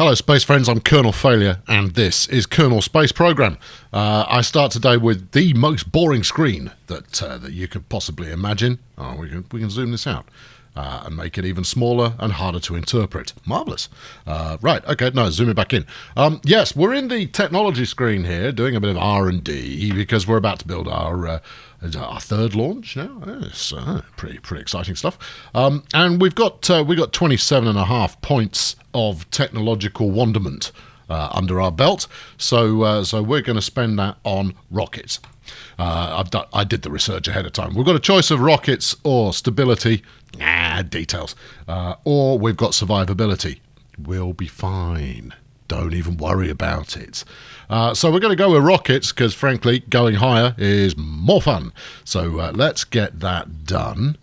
Hello Space friends, I'm Kernal Failure and this is Kernal Space Program. I start today with the most boring screen that you could possibly imagine. Oh, we can zoom this out and make it even smaller and harder to interpret. Marvellous. Right, okay, no, zoom it back in. Yes, we're in the technology screen here doing a bit of R&D because we're about to build our third launch now. It's pretty exciting stuff. And we got 27.5 points of technological wonderment under our belt. So we're going to spend that on rockets. I did the research ahead of time. We've got a choice of rockets or stability. Details. Or we've got survivability. We'll be fine. Don't even worry about it. So we're going to go with rockets because, frankly, going higher is more fun. So let's get that done.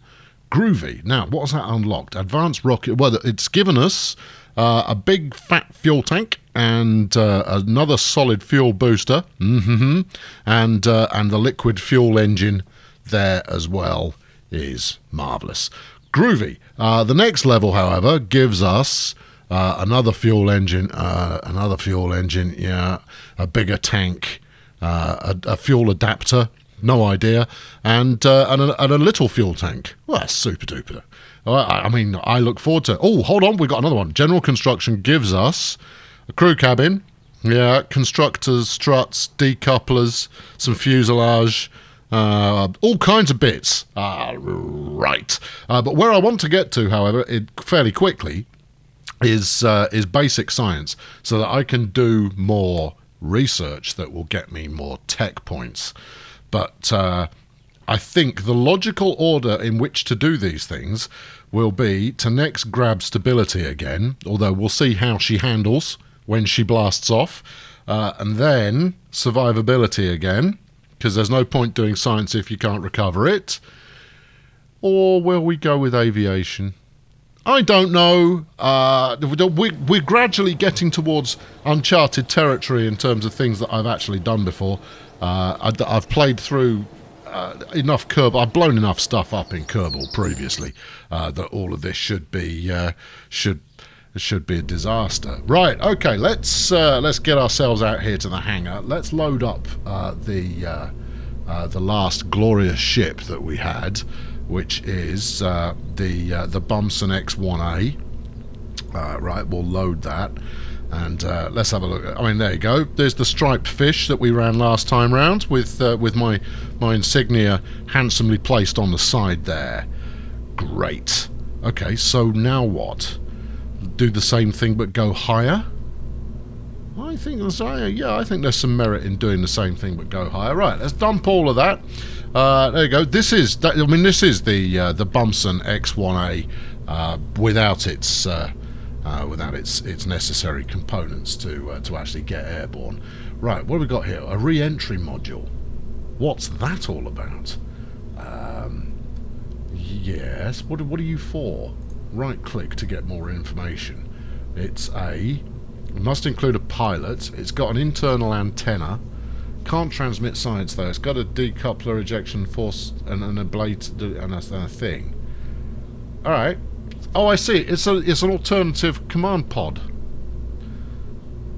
Groovy. Now, what has that unlocked? Advanced rocket. Well, it's given us a big fat fuel tank and another solid fuel booster. And the liquid fuel engine there as well is marvellous. Groovy. The next level, however, gives us another fuel engine, yeah, a bigger tank, a fuel adapter, no idea, and a little fuel tank. Well, that's super duper. I mean, I look forward to. Oh, hold on, we've got another one. General construction gives us a crew cabin, yeah, constructors, struts, decouplers, some fuselage. All kinds of bits. Right. But where I want to get to, however, fairly quickly, is basic science, so that I can do more research that will get me more tech points. But I think the logical order in which to do these things will be to next grab stability again, although we'll see how she handles when she blasts off, and then survivability again, because there's no point doing science if you can't recover it. Or will we go with aviation? I don't know. We're gradually getting towards uncharted territory in terms of things that I've actually done before. I've played through enough Kerbal. I've blown enough stuff up in Kerbal previously that all of this should be a disaster. Right. Okay. Let's get ourselves out here to the hangar. Let's load up the last glorious ship that we had, which is the Bunsen X-1A. Right, we'll load that, and let's have a look. I mean, there you go. There's the striped fish that we ran last time round with my insignia handsomely placed on the side there. Great. Okay, so now what? Do the same thing but go higher? I think there's some merit in doing the same thing but go higher. Right, let's dump all of that. There you go. This is the Bunsen X-1A without its necessary components to actually get airborne. Right, what have we got here? A re-entry module. What's that all about? Yes. What are you for? Right click to get more information. It must include a pilot. It's got an internal antenna. Can't transmit science though. It's got a decoupler, ejection force, and a blade, and a thing. All right. Oh, I see. It's an alternative command pod.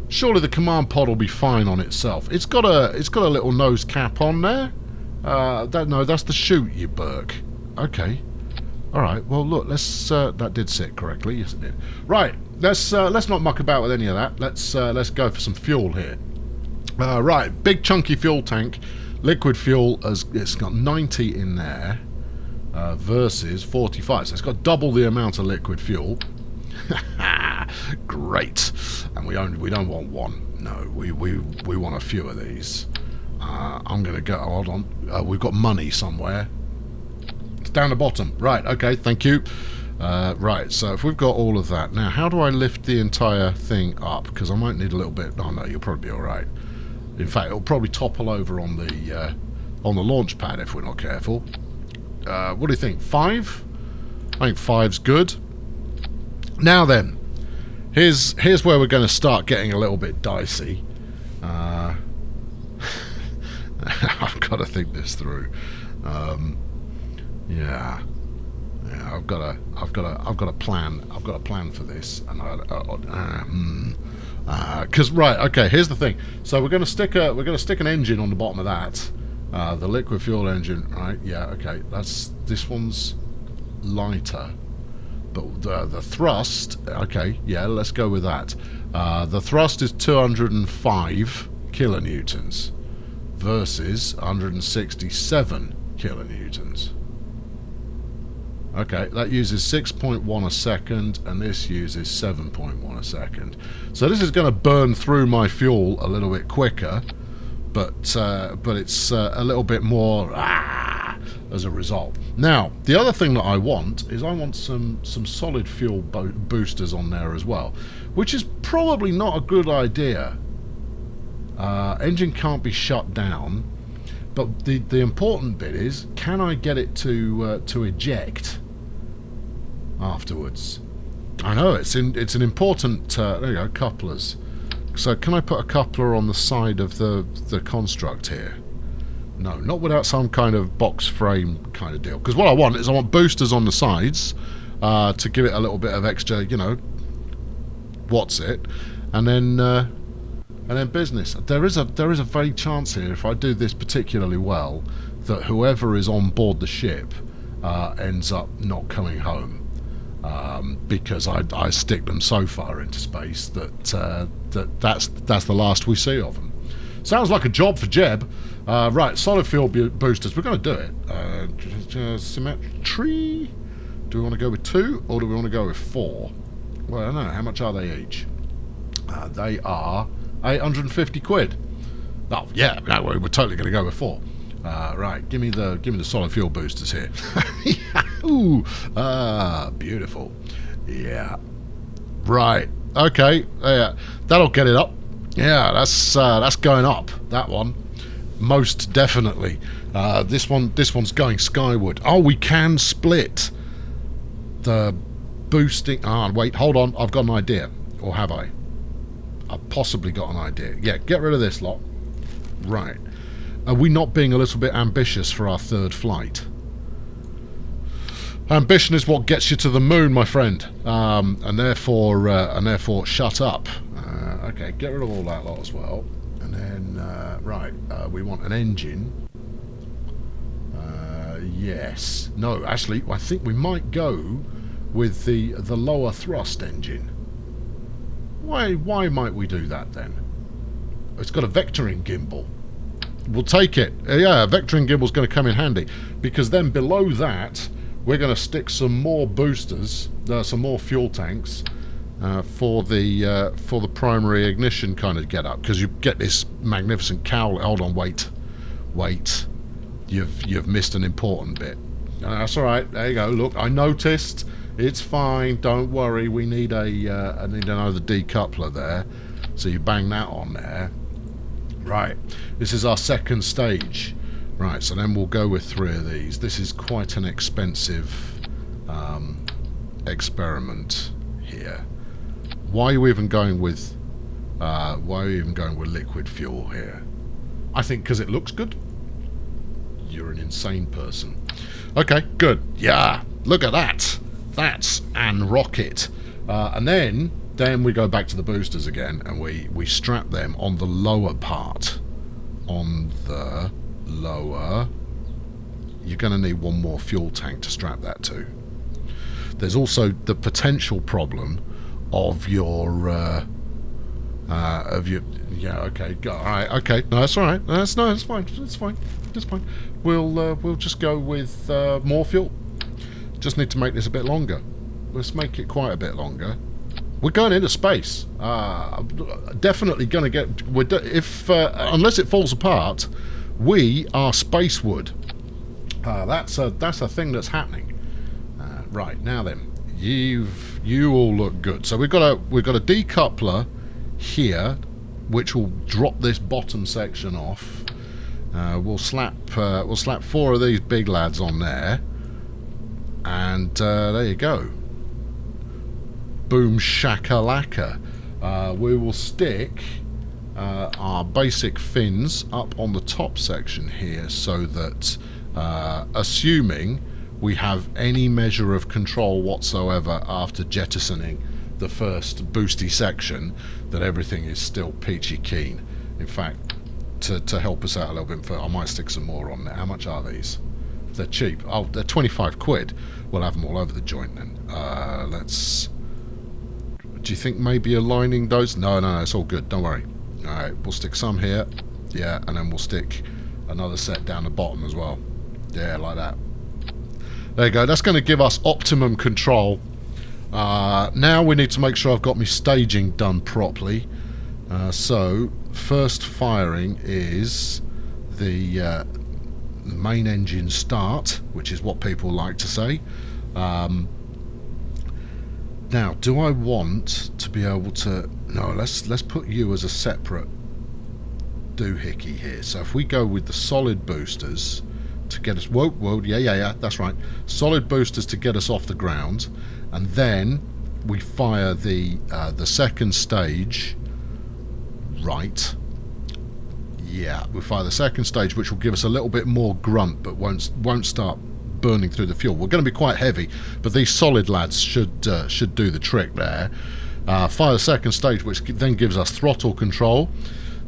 Surely the command pod will be fine on itself. It's got a little nose cap on there. No, that's the chute, you Burke. Okay. All right. Well, look. That did sit correctly. Yes, it did. Right. Let's not muck about with any of that. Let's go for some fuel here. Right, big chunky fuel tank, liquid fuel, it's got 90 in there versus 45, so it's got double the amount of liquid fuel. Great, and we don't want one. No, we want a few of these. I'm gonna go. Hold on, we've got money somewhere. It's down the bottom. Right, okay, thank you. Right, so if we've got all of that now, how do I lift the entire thing up? Because I might need a little bit. Oh no, you'll probably be all right. In fact, it'll probably topple over on the launch pad if we're not careful. What do you think? 5? I think 5's good. Now then, here's where we're going to start getting a little bit dicey. I've got to think this through. Yeah, I've got a plan. I've got a plan for this, and Because right, okay. Here's the thing. So we're going to stick an engine on the bottom of that, the liquid fuel engine. Right? Yeah. Okay. This one's lighter, but the thrust. Okay. Yeah. Let's go with that. The thrust is 205 kilonewtons versus 167 kilonewtons. Okay, that uses 6.1 a second, and this uses 7.1 a second. So this is going to burn through my fuel a little bit quicker, but it's a little bit more as a result. Now, the other thing that I want is some solid fuel boosters on there as well, which is probably not a good idea. Engine can't be shut down. But the important bit is, can I get it to eject afterwards? I know it's an important. There you go, couplers. So can I put a coupler on the side of the construct here? No, not without some kind of box frame kind of deal. Because what I want boosters on the sides to give it a little bit of extra, what's it, and then business. There is a very chance here, if I do this particularly well, that whoever is on board the ship ends up not coming home, because I stick them so far into space that's the last we see of them. Sounds like a job for Jeb. Right, solid fuel boosters. We're going to do it. Symmetry. Do we want to go with 2 or do we want to go with 4? Well, I don't know. How much are they each? They are 850 quid. Oh yeah, no, we're totally going to go with 4. Right, give me the solid fuel boosters here. Ooh, beautiful. Yeah. Right. Okay. Yeah, that'll get it up. Yeah, that's going up. That one, most definitely. This one's going skyward. Oh, we can split the boosting. Wait, hold on. I've got an idea, or have I? I've possibly got an idea. Yeah, get rid of this lot. Right. Are we not being a little bit ambitious for our 3rd flight? Ambition is what gets you to the moon, my friend. And therefore, shut up. Okay, get rid of all that lot as well. And then, right, we want an engine. Yes. No, actually, I think we might go with the lower thrust engine. Why might we do that then? It's got a vectoring gimbal. We'll take it. Yeah, a vectoring gimbal's going to come in handy, because then below that we're going to stick some more boosters, some more fuel tanks for the primary ignition kind of get up, because you get this magnificent cowl. Hold on, wait. You've missed an important bit. That's all right. There you go. Look, I noticed. It's fine, don't worry. We need I need another decoupler there. So you bang that on there. Right, this is our 2nd stage. Right, so then we'll go with 3 of these. This is quite an expensive experiment here. Why are we even going with liquid fuel here? I think because it looks good. You're an insane person. Okay, good. Yeah, look at that. That's an rocket. And then we go back to the boosters again, and we strap them on the lower part. On the lower. You're going to need one more fuel tank to strap that to. There's also the potential problem of your yeah, okay, alright, okay, no, that's alright, that's fine, we'll just go with more fuel. Just need to make this a bit longer. Let's make it quite a bit longer. We're going into space. Definitely going to get. Unless it falls apart, we are space wood. That's a thing that's happening. Right now then, you all look good. So we've got a decoupler here, which will drop this bottom section off. We'll slap 4 of these big lads on there. And there you go. Boom shakalaka. We will stick our basic fins up on the top section here, so that assuming we have any measure of control whatsoever after jettisoning the first boosty section, that everything is still peachy keen. In fact, to help us out a little bit further, I might stick some more on there. How much are these? They're cheap. Oh, they're 25 quid. We'll have them all over the joint then. Let's... Do you think maybe aligning those? No, it's all good. Don't worry. Alright, we'll stick some here. Yeah, and then we'll stick another set down the bottom as well. Yeah, like that. There you go. That's going to give us optimum control. Now we need to make sure I've got my staging done properly. So, first firing is the main engine start, which is what people like to say. Now, do I want to be able to... No, let's put you as a separate doohickey here. So if we go with the solid boosters to get us... Whoa, yeah, that's right. Solid boosters to get us off the ground, and then we fire the second stage. Right. Yeah, we fire the second stage, which will give us a little bit more grunt, but won't start burning through the fuel. We're going to be quite heavy, but these solid lads should do the trick there. Fire the second stage, which then gives us throttle control.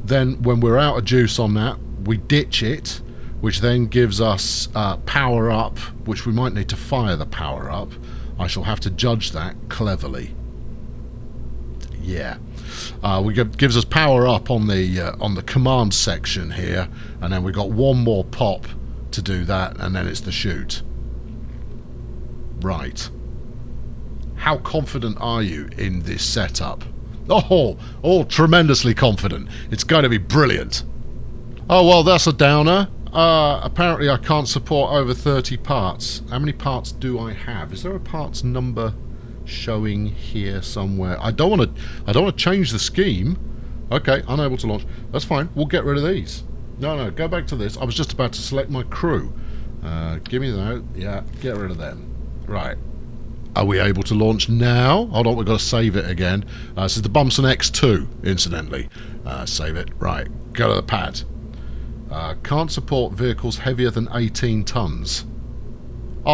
Then when we're out of juice on that, we ditch it, which then gives us power up, which we might need to fire the power up. I shall have to judge that cleverly. Yeah. Gives us power up on the command section here, and then we've got one more pop to do that, and then it's the shoot. Right. How confident are you in this setup? Oh, tremendously confident. It's going to be brilliant. Oh, well, that's a downer. Apparently I can't support over 30 parts. How many parts do I have? Is there a parts number showing here somewhere? I don't want to change the scheme. Okay, unable to launch. That's fine. We'll get rid of these. No, go back to this. I was just about to select my crew. Give me that. Yeah, get rid of them. Right. Are we able to launch now? Hold on, we've got to save it again. This is the Bumson X2, incidentally. Save it. Right, go to the pad. Can't support vehicles heavier than 18 tons. Oh.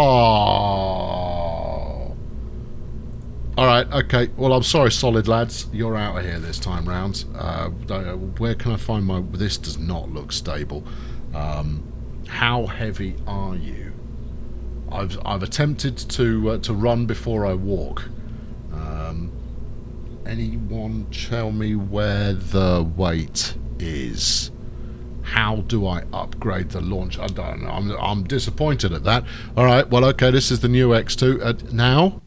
Alright, okay. Well, I'm sorry, solid lads. You're out of here this time round. Where can I find my... This does not look stable. How heavy are you? I've attempted to run before I walk. Anyone tell me where the weight is? How do I upgrade the launch? I don't know. I'm disappointed at that. All right. Well, okay. This is the new X2 now.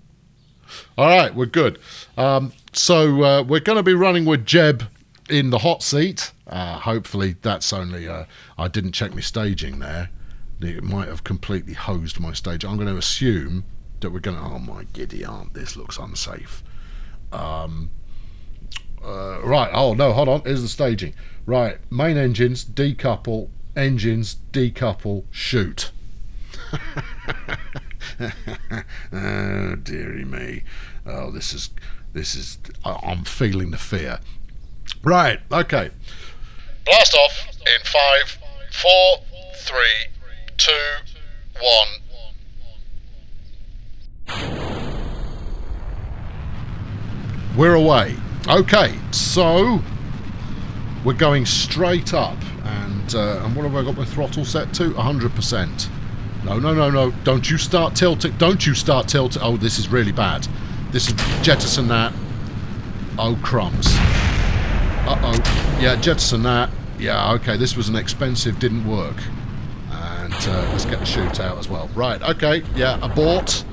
All right. We're good. So we're going to be running with Jeb in the hot seat. Hopefully that's only... I didn't check my staging there. It might have completely hosed my stage. I'm going to assume that we're going to... Oh, my giddy aunt, this looks unsafe. Right, oh, no, hold on. Here's the staging. Right, main engines, decouple, shoot. Oh, dearie me. Oh, this is... I'm feeling the fear. Right, okay. Blast off in 5, 4, 3... 2, 1. We're away. Okay, so we're going straight up, and what have I got my throttle set to? 100%. No. Don't you start tilting. Oh, this is really bad. This is jettison that. Oh, crumbs. Uh-oh. Yeah, jettison that. Yeah, okay, this was an expensive, didn't work. And let's get the chute out as well. Right, okay, yeah, abort.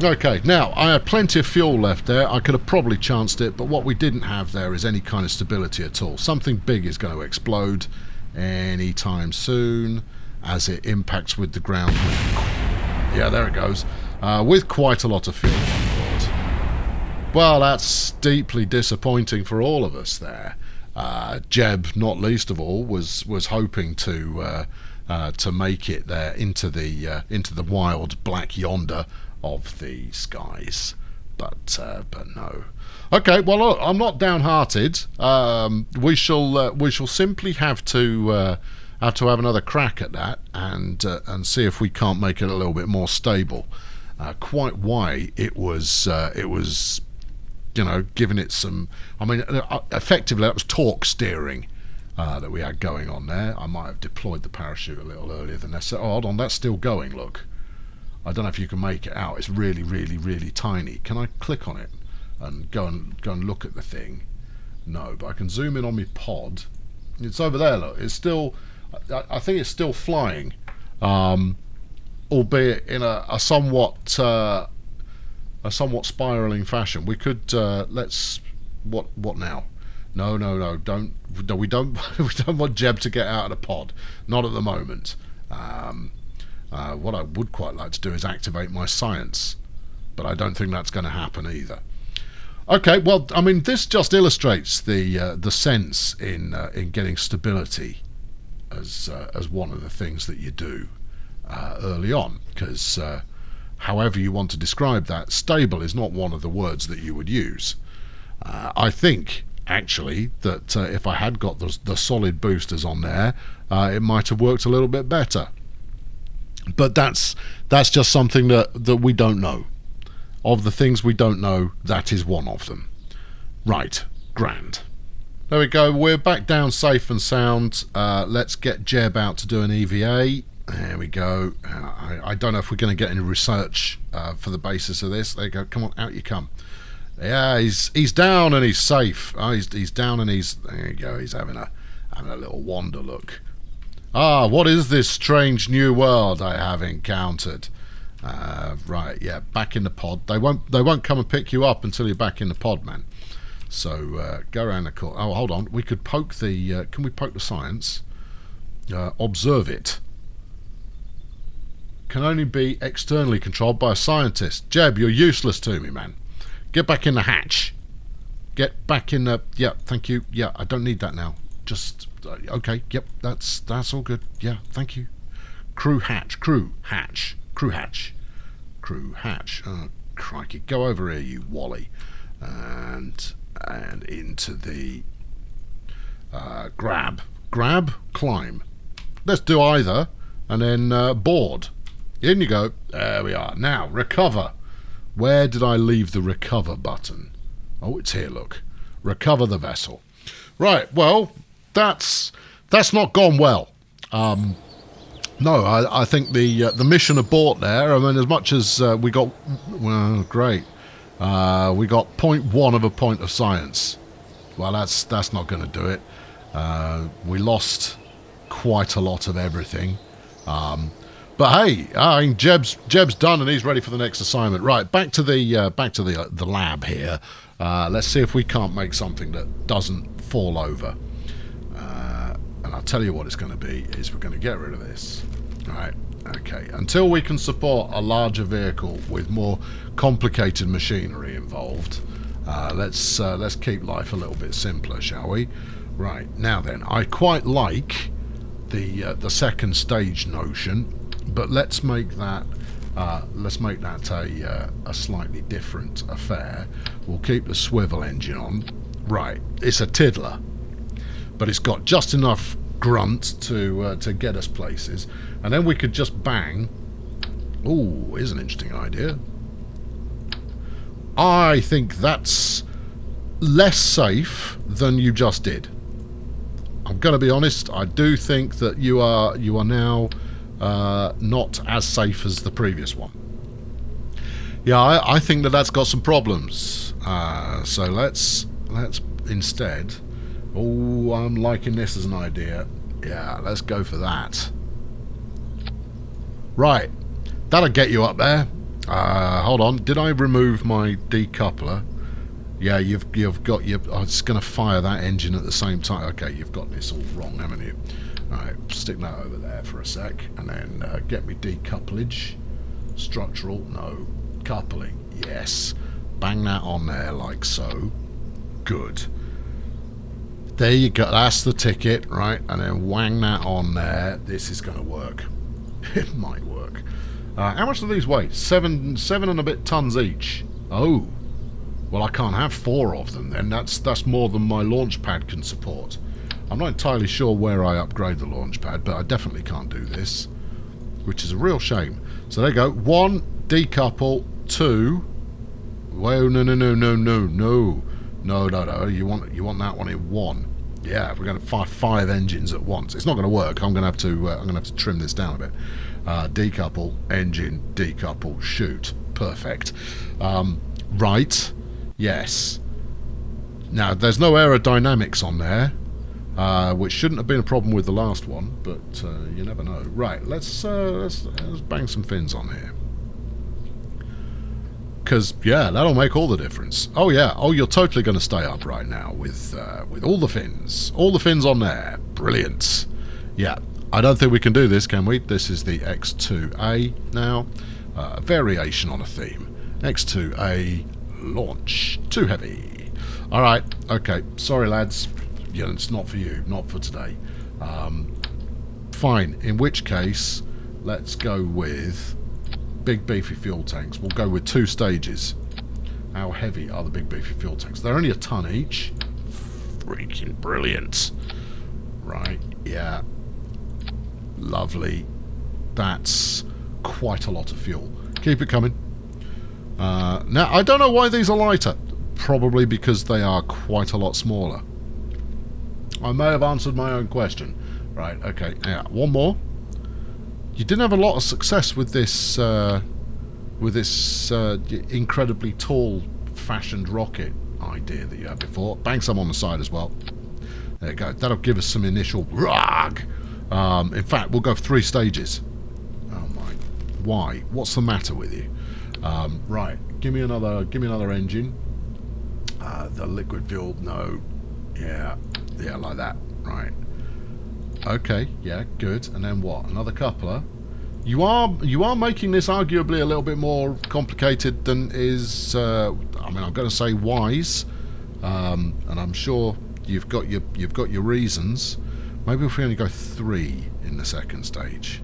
Okay, now, I had plenty of fuel left there. I could have probably chanced it, but what we didn't have there is any kind of stability at all. Something big is going to explode anytime soon as it impacts with the ground. Yeah, there it goes. With quite a lot of fuel on board. Well, that's deeply disappointing for all of us there. Jeb, not least of all, was hoping to make it there into the wild black yonder of the skies, but no. Okay, well, look, I'm not downhearted. We shall simply have to have another crack at that and see if we can't make it a little bit more stable. Quite why it was you know, giving it some... I mean, effectively, that was torque steering that we had going on there. I might have deployed the parachute a little earlier than necessary. Oh, hold on, that's still going, look. I don't know if you can make it out. It's really, really, really tiny. Can I click on it and go and look at the thing? No, but I can zoom in on my pod. It's over there, look. It's still... I think it's still flying, albeit in a somewhat spiraling fashion. We could let's what now? No, don't we don't want Jeb to get out of the pod. Not at the moment. What I would quite like to do is activate my science, but I don't think that's going to happen either. Okay, well, I mean, this just illustrates the sense in getting stability as one of the things that you do early on, because however you want to describe that, stable is not one of the words that you would use. I think actually that if I had got the solid boosters on there, it might have worked a little bit better. But that's just something that we don't know. Of the things we don't know, that is one of them. Right, grand. There we go, we're back down safe and sound. Let's get Jeb out to do an EVA. There we go. I don't know if we're going to get any research for the basis of this. There you go, come on, out you come. Yeah, he's down and he's safe. Oh, he's down and there you go, he's having a little wander look. Ah, what is this strange new world I have encountered? Right, yeah, back in the pod. They won't come and pick you up until you're back in the pod, man. So go around the corner. Oh, hold on. We could poke the... can we poke the science? Observe it. Can only be externally controlled by a scientist. Jeb, you're useless to me, man. Get back in the hatch. Get back in the... Yeah, thank you. Yeah, I don't need that now. Just... okay, yep, that's all good. Yeah, thank you. Crew hatch. Crew hatch. Crew hatch. Crew hatch. Oh, crikey. Go over here, you wally. And into the grab, climb. Let's do either, and then board. In you go. There we are. Now recover. Where did I leave the recover button? Oh, it's here. Look, recover the vessel. Right. Well, that's not gone well. No, I think the mission abort there. I mean, as much as we got, well, great. We got 0.1 of a point of science. Well, that's not going to do it. We lost quite a lot of everything. But hey, I mean, Jeb's done and he's ready for the next assignment. Right, back to the lab here. Let's see if we can't make something that doesn't fall over. And I'll tell you what it's going to be is we're going to get rid of this. Right. Okay, until we can support a larger vehicle with more complicated machinery involved, let's keep life a little bit simpler, shall we? Right, now then, I quite like the second stage notion, but let's make that a slightly different affair. We'll keep the swivel engine on. Right, it's a tiddler, but it's got just enough grunt to get us places, and then we could just bang. Ooh, here's an interesting idea. I think that's less safe than you just did. I'm going to be honest. I do think that you are now not as safe as the previous one. Yeah, I think that's got some problems. So let's instead. Oh, I'm liking this as an idea. Yeah, let's go for that. Right, that'll get you up there. Hold on, did I remove my decoupler? Yeah, you've got your... I was going to fire that engine at the same time. Okay, you've got this all wrong, haven't you? Alright, stick that over there for a sec, and then get me decouplage. Structural, no. Coupling, yes. Bang that on there like so. Good. There you go, that's the ticket, right? And then wang that on there. This is going to work. It might work. How much do these weigh? Seven and a bit tons each. Oh. Well, I can't have 4 of them then. That's more than my launch pad can support. I'm not entirely sure where I upgrade the launch pad, but I definitely can't do this, which is a real shame. So there you go. 1, decouple. 2, Whoa, no, no, no, no, no, no. No, no, no. You want that one in one. Yeah, we're going to fire 5 engines at once. It's not going to work. I'm going to have to trim this down a bit. Decouple, engine, decouple, shoot. Perfect. Right. Yes. Now, there's no aerodynamics on there, which shouldn't have been a problem with the last one, but you never know. Right. Let's bang some fins on here. Because, yeah, that'll make all the difference. Oh, yeah. Oh, you're totally going to stay up right now with all the fins. All the fins on there. Brilliant. Yeah. I don't think we can do this, can we? This is the X2A now. A variation on a theme. X2A launch. Too heavy. All right. Okay. Sorry, lads. Yeah, it's not for you. Not for today. Fine. In which case, let's go with big beefy fuel tanks. We'll go with 2 stages. How heavy are the big beefy fuel tanks? They're only a ton each. Freaking brilliant. Right, yeah. Lovely. That's quite a lot of fuel. Keep it coming. Now, I don't know why these are lighter. Probably because they are quite a lot smaller. I may have answered my own question. Right, okay. Yeah, one more. You didn't have a lot of success with this incredibly tall fashioned rocket idea that you had before. Bang some on the side as well. There you go. That'll give us some initial rag. In fact, we'll go 3 stages. Oh my! Why? What's the matter with you? Right. Give me another engine. The liquid fuel. No. Yeah. Yeah, like that. Right. Okay, yeah, good. And then what? Another coupler. You are making this arguably a little bit more complicated than is. I mean, I'm going to say wise, and I'm sure you've got your reasons. Maybe if we only go 3 in the second stage.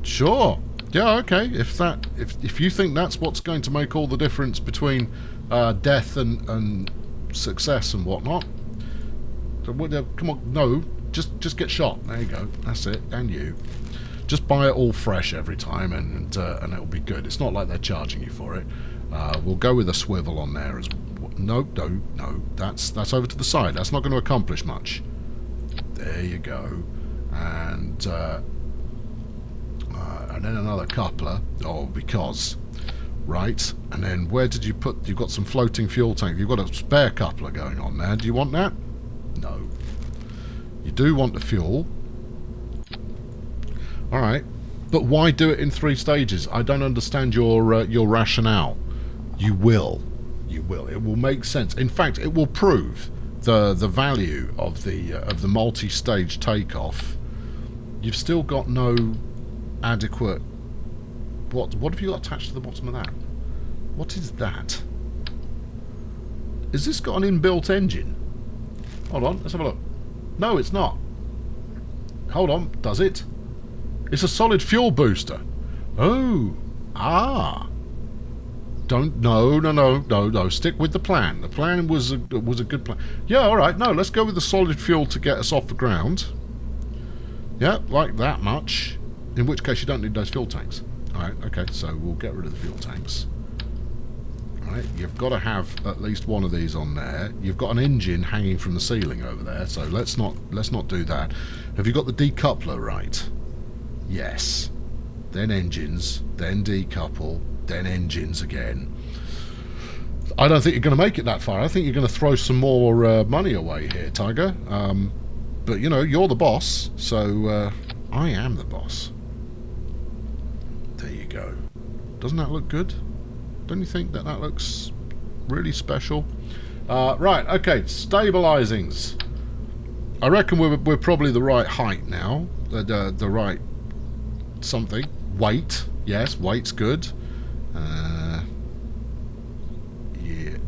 Sure. Yeah. Okay. If you think that's what's going to make all the difference between death and success and whatnot. So, come on, no, just get shot. There you go. That's it. And you. Just buy it all fresh every time, and it'll be good. It's not like they're charging you for it. We'll go with a swivel on there as. No. That's over to the side. That's not going to accomplish much. There you go. And then another coupler. Oh, because. Right. And then where did you put? You've got some floating fuel tank. You've got a spare coupler going on there. Do you want that? No. You do want the fuel. Alright. But why do it in 3 stages? I don't understand your rationale. You will. You will. It will make sense. In fact, it will prove the value of the multi-stage takeoff. You've still got no adequate... What have you got attached to the bottom of that? What is that? Has this got an inbuilt engine? Hold on, let's have a look. No, it's not. Hold on, does it? It's a solid fuel booster. Oh, No. Stick with the plan. The plan was a good plan. Yeah, all right. No, let's go with the solid fuel to get us off the ground. Yeah, like that much. In which case, you don't need those fuel tanks. All right. Okay. So we'll get rid of the fuel tanks. Right, you've got to have at least one of these on there. You've got an engine hanging from the ceiling over there, so let's not do that. Have you got the decoupler right? Yes. Then engines, then decouple, then engines again. I don't think you're going to make it that far. I think you're going to throw some more money away here, Tiger. But you know, you're the boss, so I am the boss. There you go. Doesn't that look good? Don't you think that looks really special? Right, okay, stabilizings. I reckon we're probably the right height now. The right something. Weight. Yes, weight's good. Yeah,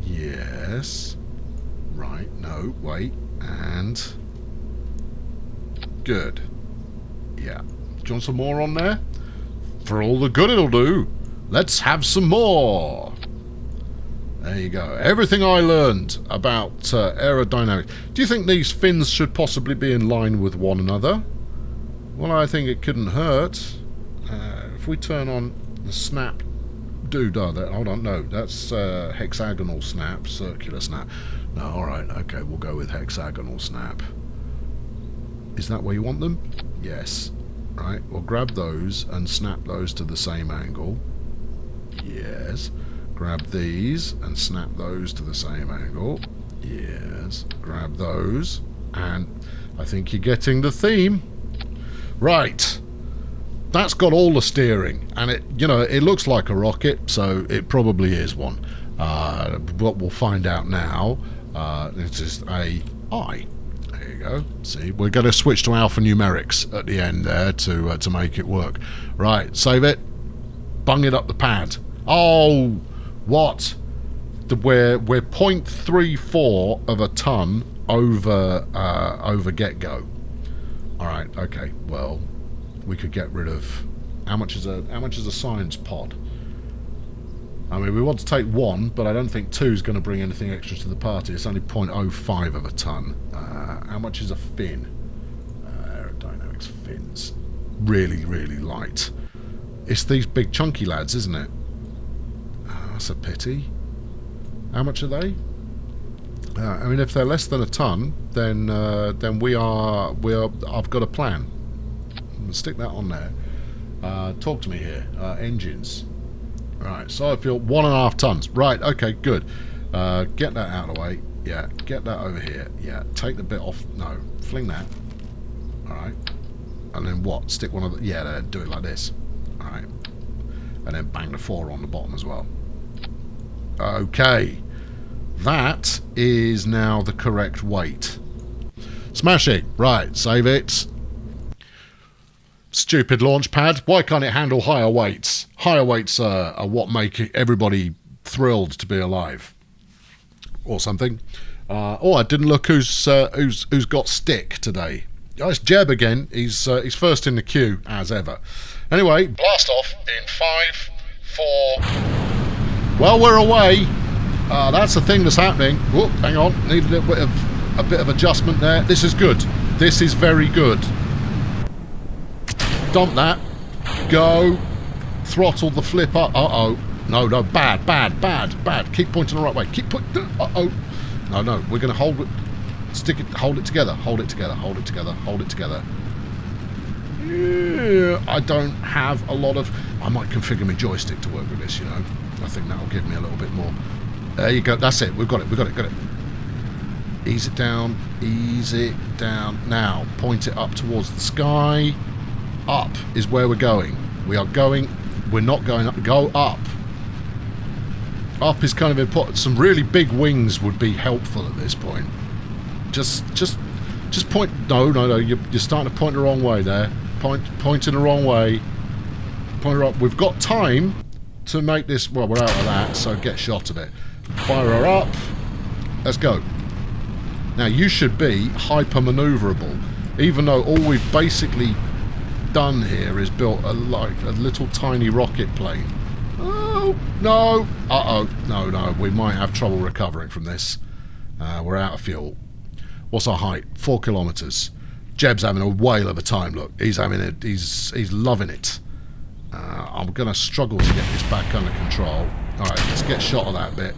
yes. Right, no, wait. And... good. Yeah. Do you want some more on there? For all the good it'll do. Let's have some more. There you go. Everything I learned about aerodynamics. Do you think these fins should possibly be in line with one another? Well, I think it couldn't hurt. If we turn on the snap do, hold on, no, that's hexagonal snap, circular snap. No, alright, okay, we'll go with hexagonal snap. Is that where you want them? Yes. Right, we'll grab those and snap those to the same angle. Yes. Grab these and snap those to the same angle. Yes. Grab those, and I think you're getting the theme. Right. That's got all the steering, and it, you know, it looks like a rocket, so it probably is one. What we'll find out now, it's just a I. There you go. See, we're going to switch to alphanumerics at the end there to make it work. Right, save it. Bung it up the pad. Oh, what? We're 0.34 of a ton over get-go. All right, okay. Well, we could get rid of how much is a science pod? I mean, we want to take 1, but I don't think 2 is going to bring anything extra to the party. It's only 0.05 of a ton. How much is a fin? Aerodynamics fins. Really, really light. It's these big chunky lads, isn't it? That's a pity. How much are they? I mean, if they're less than a ton, then I've got a plan. Stick that on there. Talk to me here. Engines. Right, solid fuel, 1.5 tons. Right, okay, good. Get that out of the way. Yeah, get that over here. Yeah, take the bit off. No, fling that. Alright. And then what? Stick one of the... Yeah, do it like this. Alright. And then bang the 4 on the bottom as well. Okay. That is now the correct weight. Smashing. Right, save it. Stupid launch pad. Why can't it handle higher weights? Higher weights are what make everybody thrilled to be alive, or something. Oh, I didn't look who's got stick today. Oh, it's Jeb again. He's first in the queue as ever. Anyway, blast off in 5, 4. Well, we're away. That's the thing that's happening. Whoop, hang on. Need a bit of adjustment there. This is good. This is very good. Dump that. Go. Throttle the flip up. Uh-oh. No, bad. Keep pointing the right way. Keep pointing. Uh-oh. No. We're going to hold it. Stick it. Hold it together. Hold it together. Yeah, I don't have a lot of... I might configure my joystick to work with this, you know. I think that'll give me a little bit more. There you go. That's it. We've got it. Ease it down. Now, point it up towards the sky. Up is where we're going. We're not going up. Go up. Up is kind of important. Some really big wings would be helpful at this point. Just point. No. You're starting to point the wrong way there. Pointing the wrong way. Point her up. We've got time to make this. Well, we're out of that, so get shot of it. Fire her up. Let's go. Now you should be hyper maneuverable, even though all we've basically done here is built a little tiny rocket plane. Oh no! No. We might have trouble recovering from this. We're out of fuel. What's our height? 4 kilometers. Jeb's having a whale of a time. Look, he's having it. He's loving it. I'm going to struggle to get this back under control. All right, let's get shot of that bit.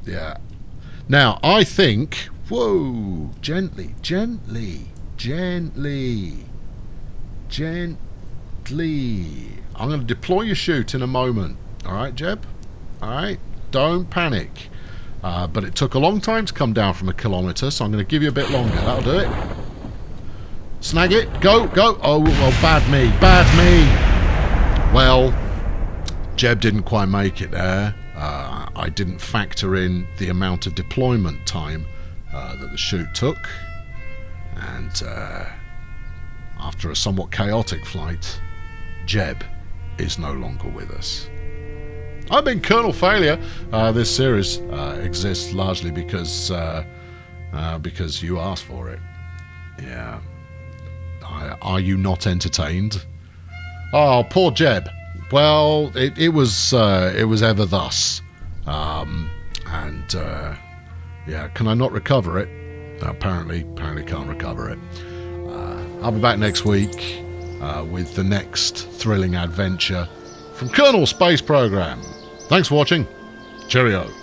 Yeah. Now I think. Whoa! Gently. I'm going to deploy your chute in a moment. Alright, Jeb? Alright? Don't panic. But it took a long time to come down from 1 kilometre, so I'm going to give you a bit longer. That'll do it. Snag it. Go. Oh, well, bad me. Well, Jeb didn't quite make it there. I didn't factor in the amount of deployment time that the chute took. And after a somewhat chaotic flight, Jeb is no longer with us. I've been Kernal Failure. This series exists largely because you asked for it. Yeah. Are you not entertained? Oh, poor Jeb. Well, it was ever thus. Yeah, can I not recover it? Apparently can't recover it. I'll be back next week with the next thrilling adventure from Kernal Space Program. Thanks for watching. Cheerio.